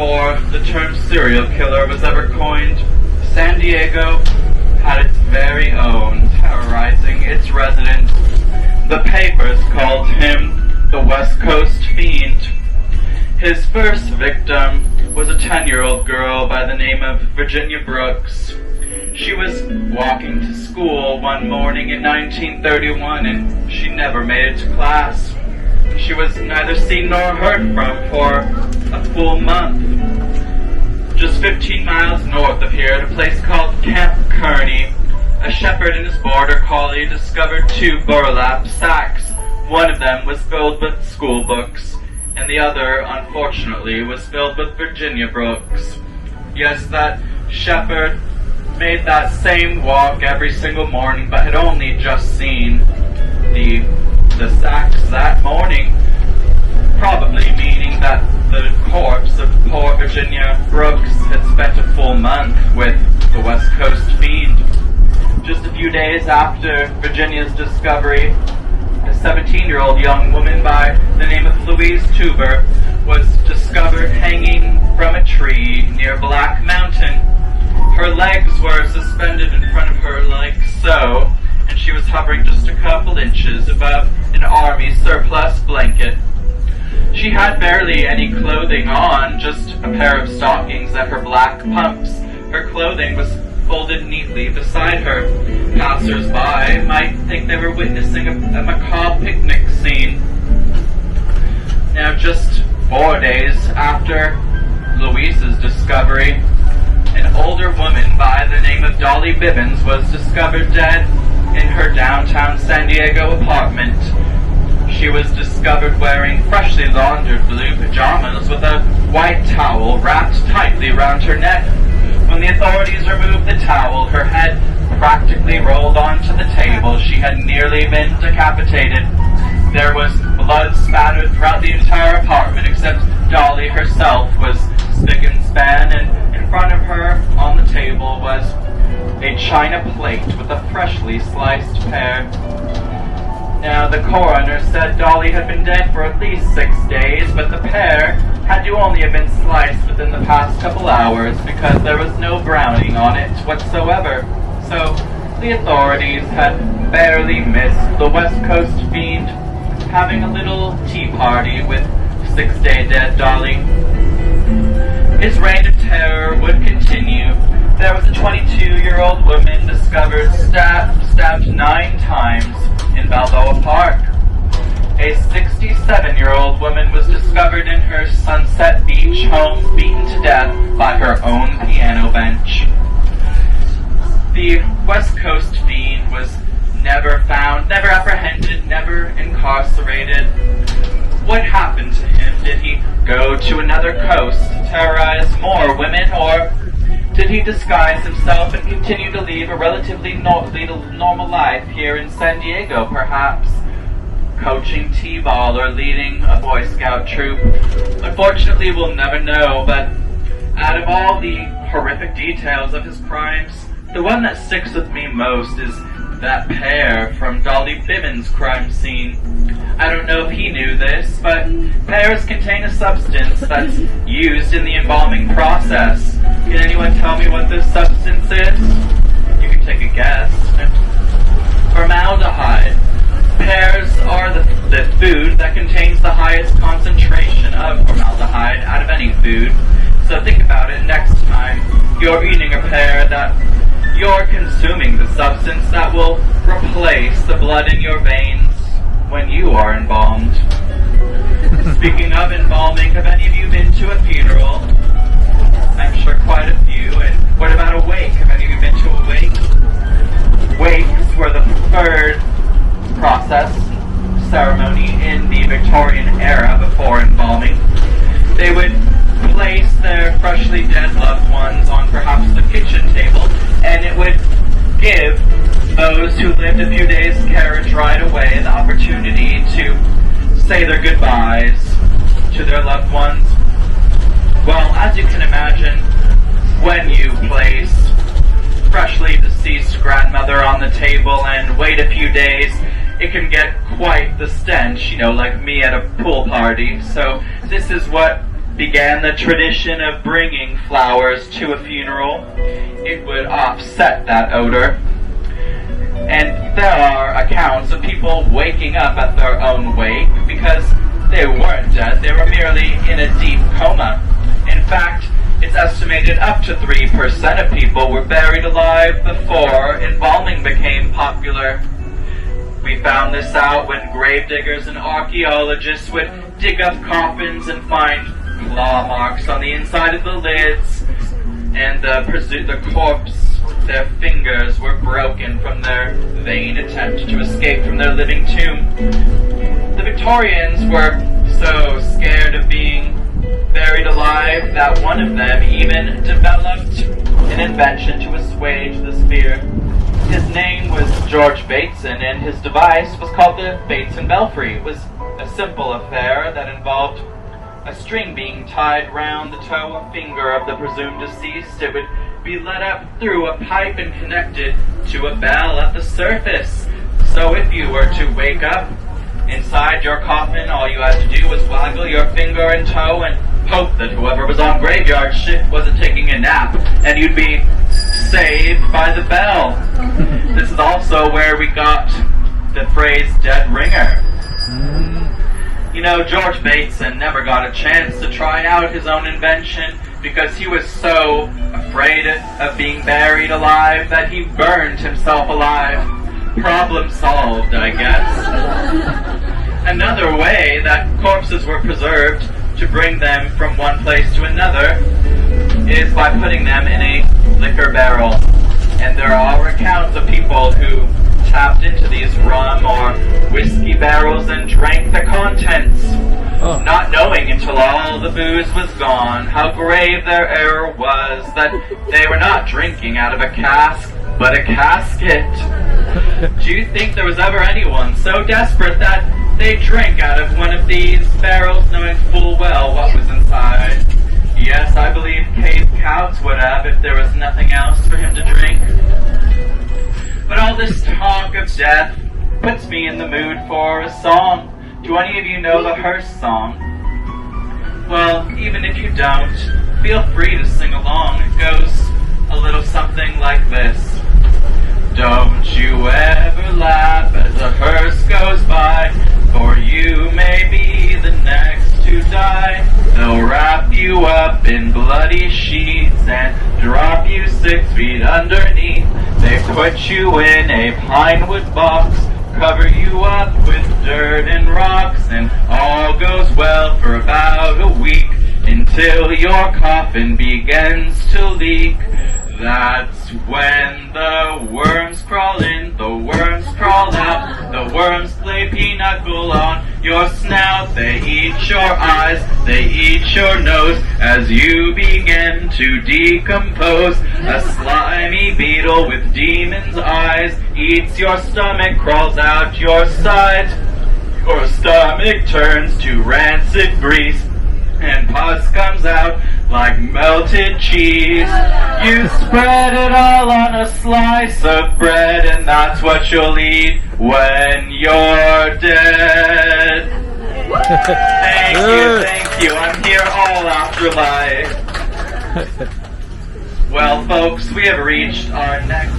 before the term serial killer was ever coined, San Diego had its very own, terrorizing its residents. The papers called him the West Coast Fiend. His first victim was a 10-year-old girl by the name of Virginia Brooks. She was walking to school one morning in 1931 and she never made it to class. She was neither seen nor heard from for a full month. Just 15 miles north of here, at a place called Camp Kearney, a shepherd and his border collie discovered 2 burlap sacks. One of them was filled with school books, and the other, unfortunately, was filled with Virginia Brooks. Yes, that shepherd made that same walk every single morning, but had only just seen the sacks that morning, probably meaning that the corpse of poor Virginia Brooks had spent a full month with the West Coast Fiend. Just a few days after Virginia's discovery, a 17-year-old young woman by the name of Louise Tuber was discovered hanging from a tree near Black Mountain. Her legs were suspended in front of her like so, and she was hovering just a couple inches above an army surplus blanket. She had barely any clothing on, just a pair of stockings and her black pumps. Her clothing was folded neatly beside her. Passers-by might think they were witnessing a macabre picnic scene. Now, just 4 days after Louise's discovery, an older woman by the name of Dolly Bibbins was discovered dead in her downtown San Diego apartment. She was discovered wearing freshly laundered blue pajamas with a white towel wrapped tightly around her neck. When the authorities removed the towel, her head practically rolled onto the table. She had nearly been decapitated. There was blood spattered throughout the entire apartment, except Dolly herself was spick and span, and in front of her on the table was a china plate with a freshly sliced pear. Now, the coroner said Dolly had been dead for at least 6 days, but the pear had to only have been sliced within the past couple hours because there was no browning on it whatsoever. So, the authorities had barely missed the West Coast Fiend having a little tea party with 6-day dead Dolly. His reign of terror would continue. There was a 22-year-old woman discovered stabbed 9 times in Balboa Park. A 67-year-old woman was discovered in her Sunset Beach home, beaten to death by her own piano bench. The West Coast Fiend was never found, never apprehended, never incarcerated. What happened to him? Did he go to another coast to terrorize more women, or did he disguise himself and continue to lead a relatively normal life here in San Diego, perhaps coaching t-ball or leading a Boy Scout troop? Unfortunately, we'll never know, but out of all the horrific details of his crimes, the one that sticks with me most is that pear from Dolly Bibbins' crime scene. I don't know if he knew this, but pears contain a substance that's used in the embalming process. Can anyone tell me what this substance is? You can take a guess. Formaldehyde. Pears are the food that contains the highest concentration of formaldehyde out of any food. So think about it next time you're eating a pear, that you're consuming the substance that will replace the blood in your veins when you are embalmed. Speaking of embalming, have any of you been to a funeral? I'm sure quite a few. And what about a wake? Have any of you been to a wake? Wakes were the preferred process, ceremony in the Victorian era before embalming. They would place their freshly dead loved ones on perhaps the kitchen table, and it would give those who lived a few days' carriage ride away the opportunity to say their goodbyes to their loved ones. Well, as you can imagine, when you place freshly deceased grandmother on the table and wait a few days, it can get quite the stench, like me at a pool party. So this is what began the tradition of bringing flowers to a funeral. It would offset that odor. And there are accounts of people waking up at their own wake because they weren't dead, they were merely in a deep coma. In fact, it's estimated up to 3% of people were buried alive before embalming became popular. We found this out when gravediggers and archaeologists would dig up coffins and find claw marks on the inside of the lids, and the corpse, their fingers were broken from their vain attempt to escape from their living tomb. The Victorians were so scared of being buried alive that one of them even developed an invention to assuage this fear. His name was George Bateson, and his device was called the Bateson Belfry. It was a simple affair that involved a string being tied round the toe or finger of the presumed deceased. It would be led up through a pipe and connected to a bell at the surface. So if you were to wake up inside your coffin, all you had to do was waggle your finger and toe and hope that whoever was on graveyard shift wasn't taking a nap, and you'd be saved by the bell. This is also where we got the phrase dead ringer. You know, George Bateson never got a chance to try out his own invention because he was so afraid of being buried alive that he burned himself alive. Problem solved, I guess. Another way that corpses were preserved to bring them from one place to another is by putting them in a liquor barrel. And there are accounts of people who tapped into these rum or whiskey barrels and drank the contents, not knowing until all the booze was gone how grave their error was, that they were not drinking out of a cask, but a casket. Do you think there was ever anyone so desperate that they drank out of one of these barrels knowing full well what was inside? Yes, I believe Cave Couts would have if there was nothing else for him to drink. But all this talk of death puts me in the mood for a song. Do any of you know the hearse song? Well, even if you don't, feel free to sing along. It goes a little something like this. Don't you ever laugh as a hearse goes by, for you may be the next to die. They'll wrap you up in bloody sheets and drop you 6 feet underneath. They put you in a pine wood box, cover you up with dirt and rocks, and all goes well for about a week until your coffin begins to leak. That's when the worms crawl in, the worms crawl out, the worms play pinochle on your snout. They eat your eyes, they eat your nose as you begin to decompose. A slimy beetle with demon's eyes eats your stomach, crawls out your sides. Your stomach turns to rancid grease, and pus comes out like melted cheese. You spread it all on a slice of bread, and that's what you'll eat when you're dead. Thank you. I'm here all afterlife. Well, folks, we have reached our next...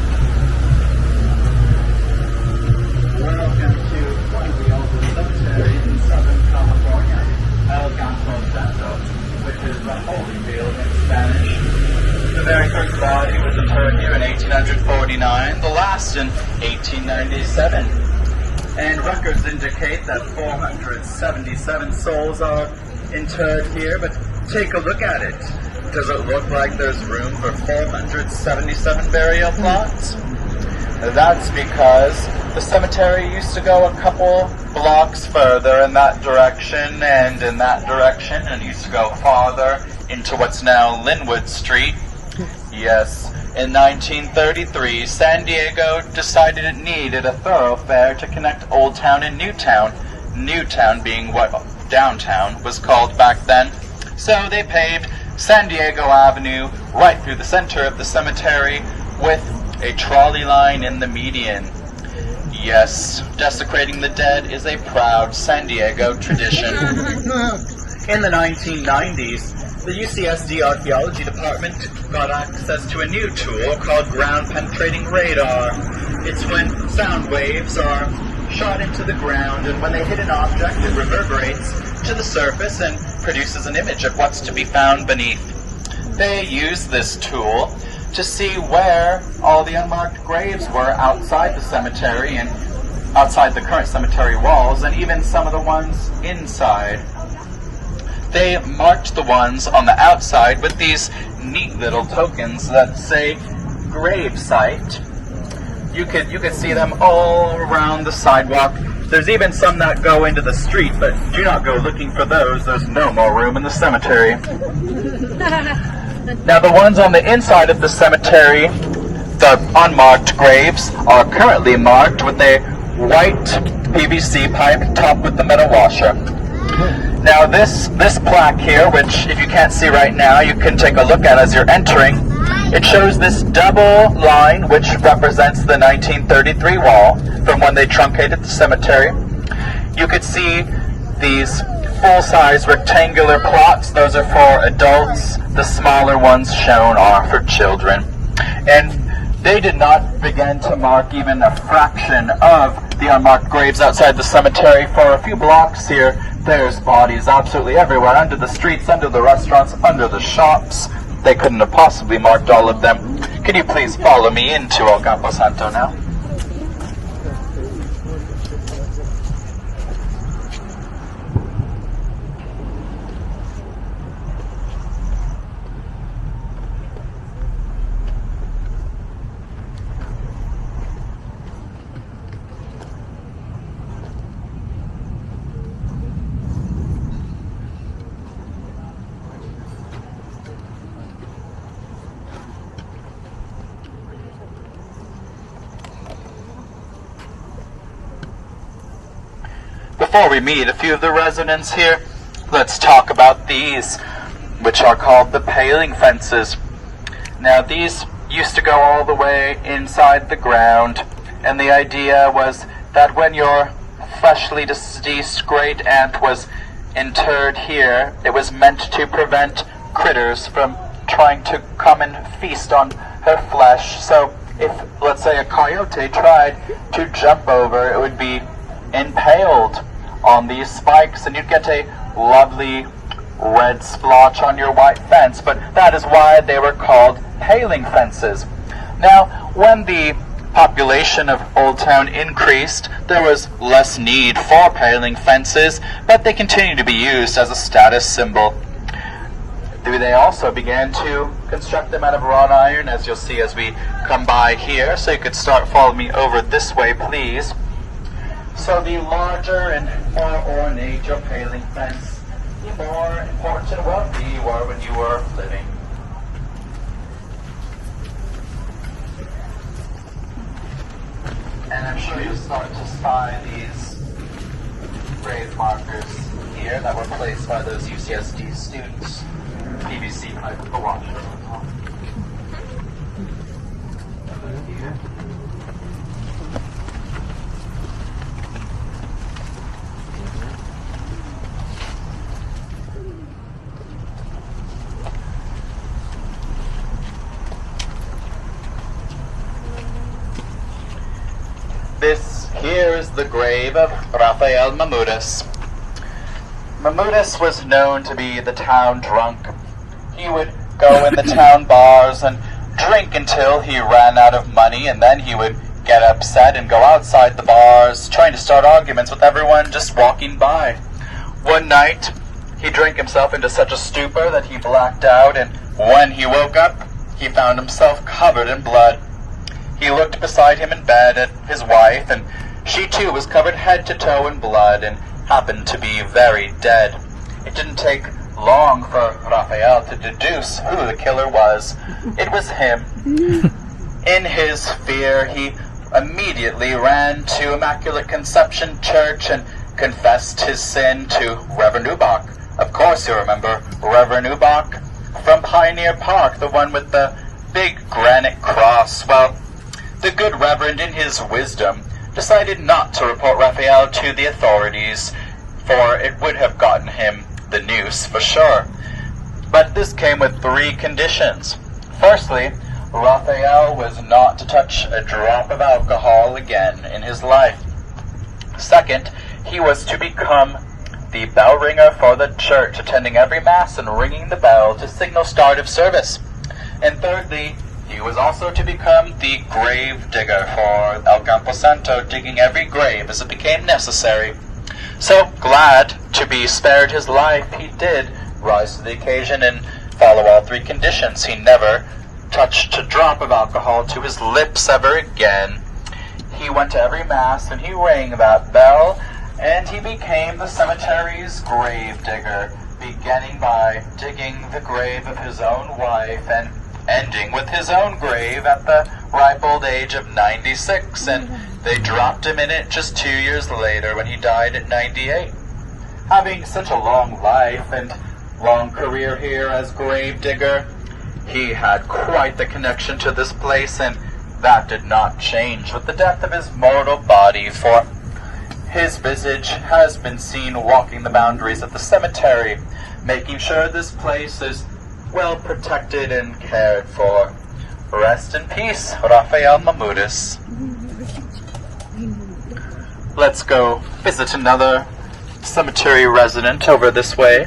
Welcome to one of the oldest cemeteries in Southern California, Campo Santo, which is the holy field in Spanish. The very first body was interred here in 1849, the last in 1897. And records indicate that 477 souls are interred here, but take a look at it. Does it look like there's room for 477 burial plots? That's because the cemetery used to go a couple blocks further in that direction and in that direction, and used to go farther into what's now Linwood Street. Yes, in 1933, San Diego decided it needed a thoroughfare to connect Old Town and New Town, New Town being what downtown was called back then. So they paved San Diego Avenue right through the center of the cemetery with a trolley line in the median. Yes, desecrating the dead is a proud San Diego tradition. In the 1990s, the UCSD Archaeology Department got access to a new tool called ground-penetrating radar. It's when sound waves are shot into the ground, and when they hit an object, it reverberates to the surface and produces an image of what's to be found beneath. They use this tool to see where all the unmarked graves were outside the cemetery and outside the current cemetery walls, and even some of the ones inside. They marked the ones on the outside with these neat little tokens that say grave site. You could see them all around the sidewalk. There's even some that go into the street, but do not go looking for those. There's no more room in the cemetery. Now, the ones on the inside of the cemetery, the unmarked graves, are currently marked with a white PVC pipe topped with the metal washer. Now, this plaque here, which if you can't see right now, you can take a look at as you're entering, it shows this double line, which represents the 1933 wall from when they truncated the cemetery. You could see these full-size rectangular plots. Those are for adults. The smaller ones shown are for children. And they did not begin to mark even a fraction of the unmarked graves outside the cemetery. For a few blocks here, there's bodies absolutely everywhere, under the streets, under the restaurants, under the shops. They couldn't have possibly marked all of them. Can you please follow me into El Campo Santo now? Before we meet a few of the residents here, let's talk about these, which are called the paling fences. Now, these used to go all the way inside the ground, and the idea was that when your freshly deceased great aunt was interred here, it was meant to prevent critters from trying to come and feast on her flesh. So if, let's say, a coyote tried to jump over, it would be impaled on these spikes, and you'd get a lovely red splotch on your white fence. But that is why they were called paling fences. Now, when the population of Old Town increased, there was less need for paling fences, but they continued to be used as a status symbol. They also began to construct them out of wrought iron, as you'll see as we come by here. So you could start following me over this way, please. So the larger and more ornate your paling fence, the more important and wealthy you were when you were living. And I'm sure you'll start to spy these grave markers here that were placed by those UCSD students. PVC pipe with the washer on top. This here is the grave of Raphael Muris. Muris was known to be the town drunk. He would go in the town bars and drink until he ran out of money, and then he would get upset and go outside the bars, trying to start arguments with everyone just walking by. One night, he drank himself into such a stupor that he blacked out, and when he woke up, he found himself covered in blood. He looked beside him in bed at his wife, and she too was covered head to toe in blood and happened to be very dead. It didn't take long for Raphael to deduce who the killer was. It was him. In his fear, he immediately ran to Immaculate Conception Church and confessed his sin to Reverend Ubach. Of course you remember Reverend Ubach from Pioneer Park, the one with the big granite cross. Well, the good Reverend, in his wisdom, decided not to report Raphael to the authorities, for it would have gotten him the noose for sure. But this came with 3 conditions. Firstly, Raphael was not to touch a drop of alcohol again in his life. Second, he was to become the bell ringer for the church, attending every mass and ringing the bell to signal start of service. And thirdly, he was also to become the grave digger for El Campo Santo, digging every grave as it became necessary. So, glad to be spared his life, he did rise to the occasion and follow all 3 conditions. He never touched a drop of alcohol to his lips ever again. He went to every mass and he rang that bell, and he became the cemetery's grave digger, beginning by digging the grave of his own wife and ending with his own grave at the ripe old age of 96, and they dropped him in it just 2 years later when he died at 98. Having such a long life and long career here as grave digger, he had quite the connection to this place, and that did not change with the death of his mortal body, for his visage has been seen walking the boundaries of the cemetery, making sure this place is well protected and cared for. Rest in peace, Raphael Muris. Let's go visit another cemetery resident over this way.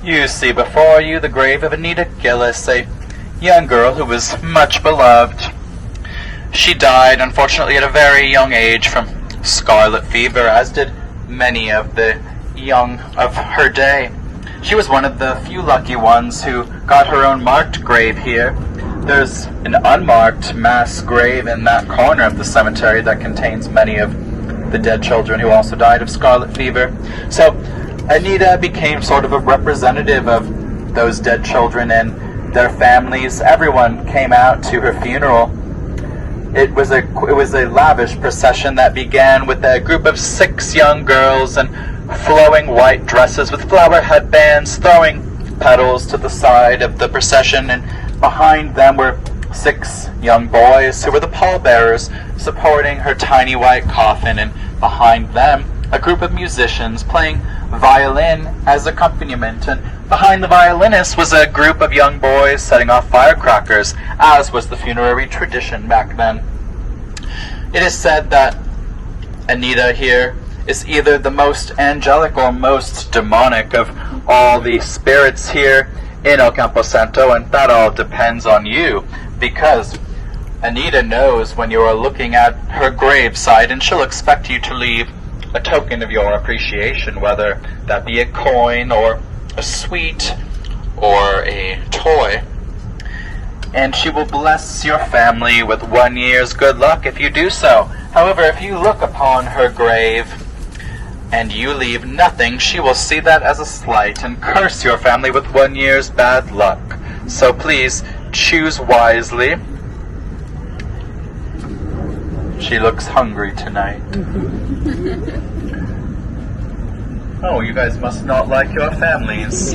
You see before you the grave of Anita Gillis, a young girl who was much beloved. She died, unfortunately, at a very young age from scarlet fever, as did many of the young of her day. She was one of the few lucky ones who got her own marked grave here. There's an unmarked mass grave in that corner of the cemetery that contains many of the dead children who also died of scarlet fever. So Anita became sort of a representative of those dead children and their families. Everyone came out to her funeral. It was a lavish procession that began with a group of 6 young girls in flowing white dresses with flower headbands, throwing petals to the side of the procession, and behind them were 6 young boys who were the pallbearers supporting her tiny white coffin, and behind them a group of musicians playing violin as accompaniment, and behind the violinist was a group of young boys setting off firecrackers, as was the funerary tradition back then. It is said that Anita here is either the most angelic or most demonic of all the spirits here in El Campo Santo, and that all depends on you, because Anita knows when you are looking at her graveside, and she'll expect you to leave a token of your appreciation, whether that be a coin or a sweet or a toy. And she will bless your family with 1 year's good luck if you do so. However, if you look upon her grave and you leave nothing, she will see that as a slight and curse your family with 1 year's bad luck. So please choose wisely. She looks hungry tonight. Oh, you guys must not like your families.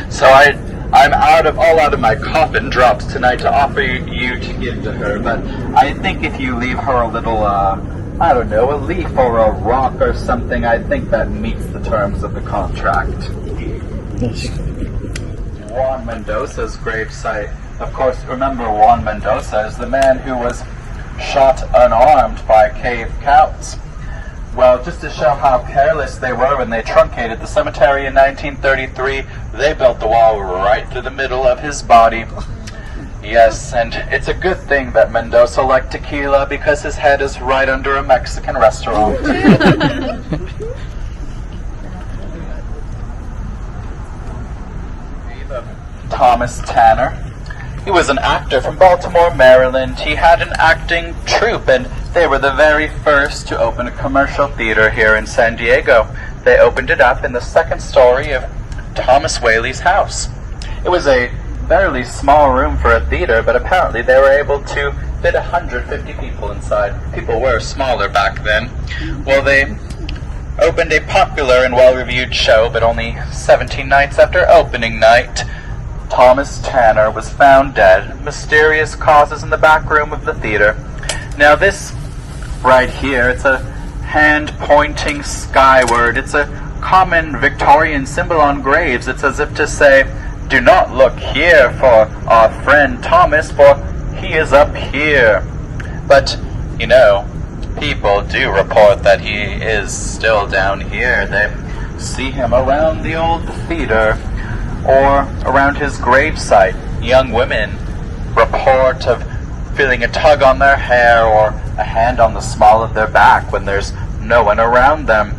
So I'm out of my coffin drops tonight to offer you to give to her, but I think if you leave her a little, I don't know, a leaf or a rock or something, I think that meets the terms of the contract. Juan Mendoza's gravesite. Of course, remember Juan Mendoza is the man who was shot unarmed by cave cows. Well, just to show how careless they were when they truncated the cemetery in 1933, they built the wall right through the middle of his body. Yes, and it's a good thing that Mendoza liked tequila because his head is right under a Mexican restaurant. Thomas Tanner. He was an actor from Baltimore, Maryland. He had an acting troupe, and they were the very first to open a commercial theater here in San Diego. They opened it up in the second story of Thomas Whaley's house. It was a fairly small room for a theater, but apparently they were able to fit 150 people inside. People were smaller back then. Well, they opened a popular and well-reviewed show, but only 17 nights after opening night, Thomas Tanner was found dead. Mysterious causes in the back room of the theater. Now this right here, it's a hand pointing skyward. It's a common Victorian symbol on graves. It's as if to say, do not look here for our friend Thomas, for he is up here. But, you know, people do report that he is still down here. They see him around the old theater or around his gravesite. Young women report of feeling a tug on their hair or a hand on the small of their back when there's no one around them.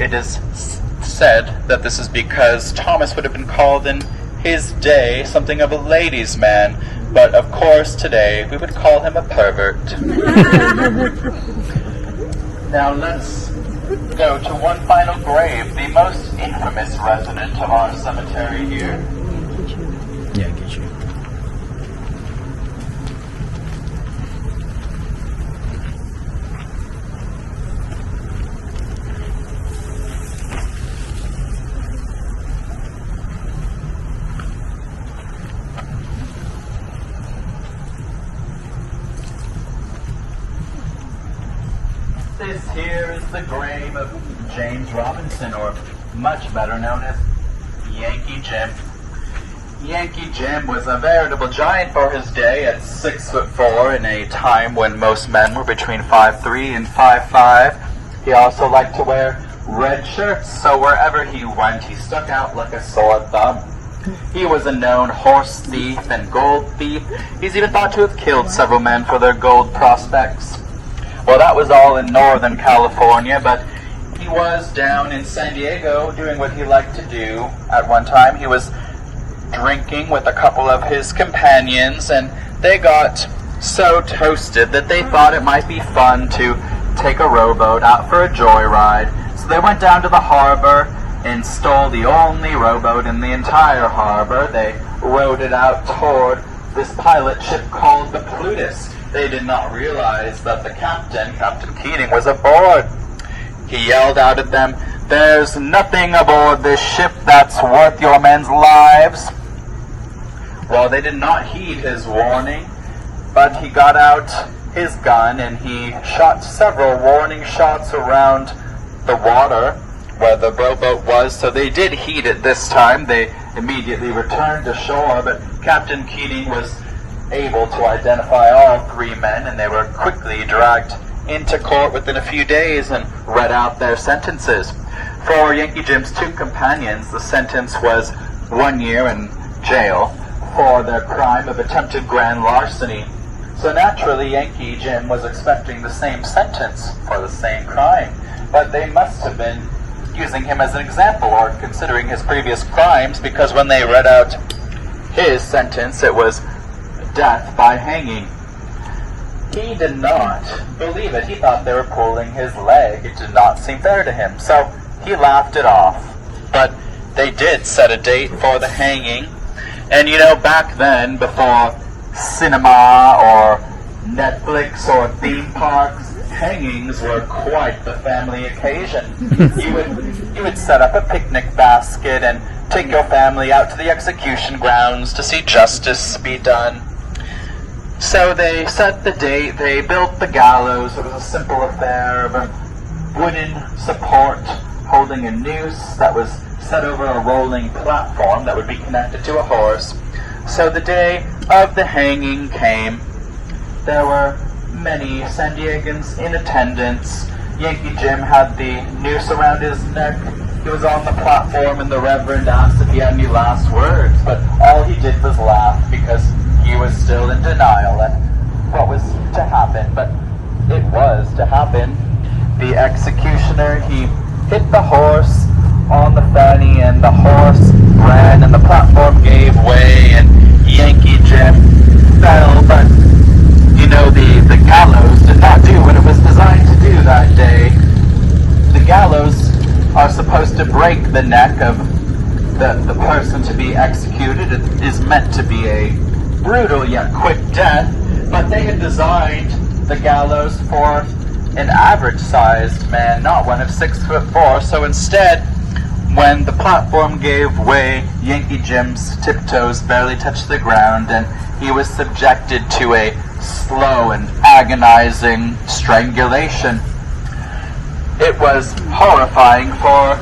It is said that this is because Thomas would have been called in his day something of a ladies' man, but of course today we would call him a pervert. Now let's go to one final grave, the most infamous resident of our cemetery here. Yankee Jim. This here is the grave of James Robinson, or much better known as Yankee Jim. Yankee Jim was a veritable giant for his day at 6'4", in a time when most men were between 5'3" and 5'5". He also liked to wear red shirts, so wherever he went, he stuck out like a sore thumb. He was a known horse thief and gold thief. He's even thought to have killed several men for their gold prospects. Well, that was all in Northern California, but he was down in San Diego doing what he liked to do. At one time, he was drinking with a couple of his companions, and they got so toasted that they thought it might be fun to take a rowboat out for a joyride. So they went down to the harbor and stole the only rowboat in the entire harbor. They rowed it out toward this pilot ship called the Plutus. They did not realize that the captain, Captain Keating, was aboard. He yelled out at them, "There's nothing aboard this ship that's worth your men's lives." Well, they did not heed his warning, but he got out his gun and he shot several warning shots around the water where the rowboat was, so they did heed it this time. They immediately returned to shore, but Captain Keating was able to identify all three men, and they were quickly dragged into court within a few days and read out their sentences. For Yankee Jim's two companions, the sentence was 1 year in jail for their crime of attempted grand larceny. So naturally, Yankee Jim was expecting the same sentence for the same crime, but they must have been using him as an example or considering his previous crimes, because when they read out his sentence, it was death by hanging. He did not believe it. He thought they were pulling his leg. It did not seem fair to him, so he laughed it off. But they did set a date for the hanging, and you know, back then, before cinema or Netflix or theme parks, hangings were quite the family occasion. You would set up a picnic basket and take your family out to the execution grounds to see justice be done. So they set the date, they built the gallows. It was a simple affair of a wooden support holding a noose that was set over a rolling platform that would be connected to a horse. So the day of the hanging came. There were many San Diegans in attendance. Yankee Jim had the noose around his neck. He was on the platform, and the Reverend asked if he had any last words, but all he did was laugh, because he was still in denial and what was to happen, but it was to happen. The executioner, he hit the horse on the fanny and the horse ran and the platform gave way and Yankee Jim fell, but you know, the gallows did not do what it was designed to do that day. The gallows are supposed to break the neck of the person to be executed. It is meant to be a brutal yet quick death, but they had designed the gallows for an average-sized man, not one of 6'4". So instead, when the platform gave way, Yankee Jim's tiptoes barely touched the ground, and he was subjected to a slow and agonizing strangulation. It was horrifying for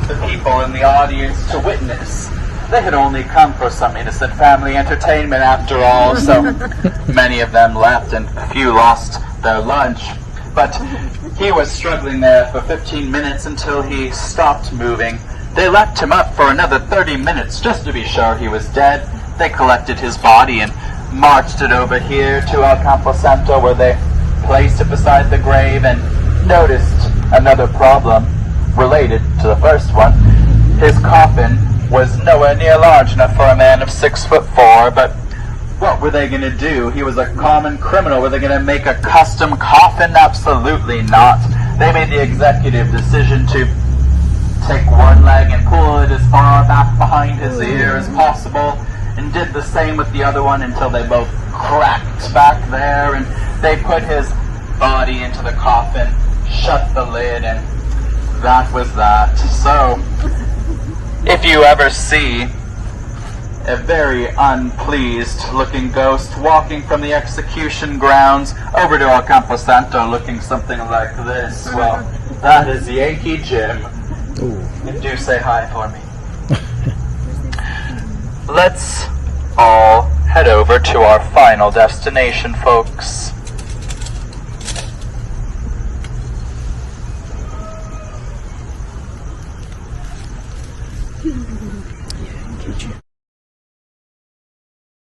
the people in the audience to witness. They had only come for some innocent family entertainment after all, so many of them left and a few lost their lunch. But he was struggling there for 15 minutes until he stopped moving. They left him up for another 30 minutes just to be sure he was dead. They collected his body and marched it over here to El Campo Santo, where they placed it beside the grave and noticed another problem related to the first one. His coffin was nowhere near large enough for a man of 6'4", but what were they going to do? He was a common criminal. Were they going to make a custom coffin? Absolutely not. They made the executive decision to take one leg and pull it as far back behind his ear as possible, and did the same with the other one until they both cracked back there, and they put his body into the coffin, shut the lid, and that was that. So, if you ever see a very unpleased looking ghost walking from the execution grounds over to El Campo Santo looking something like this, well, that is Yankee Jim. Ooh. And do say hi for me. Let's all head over to our final destination, folks.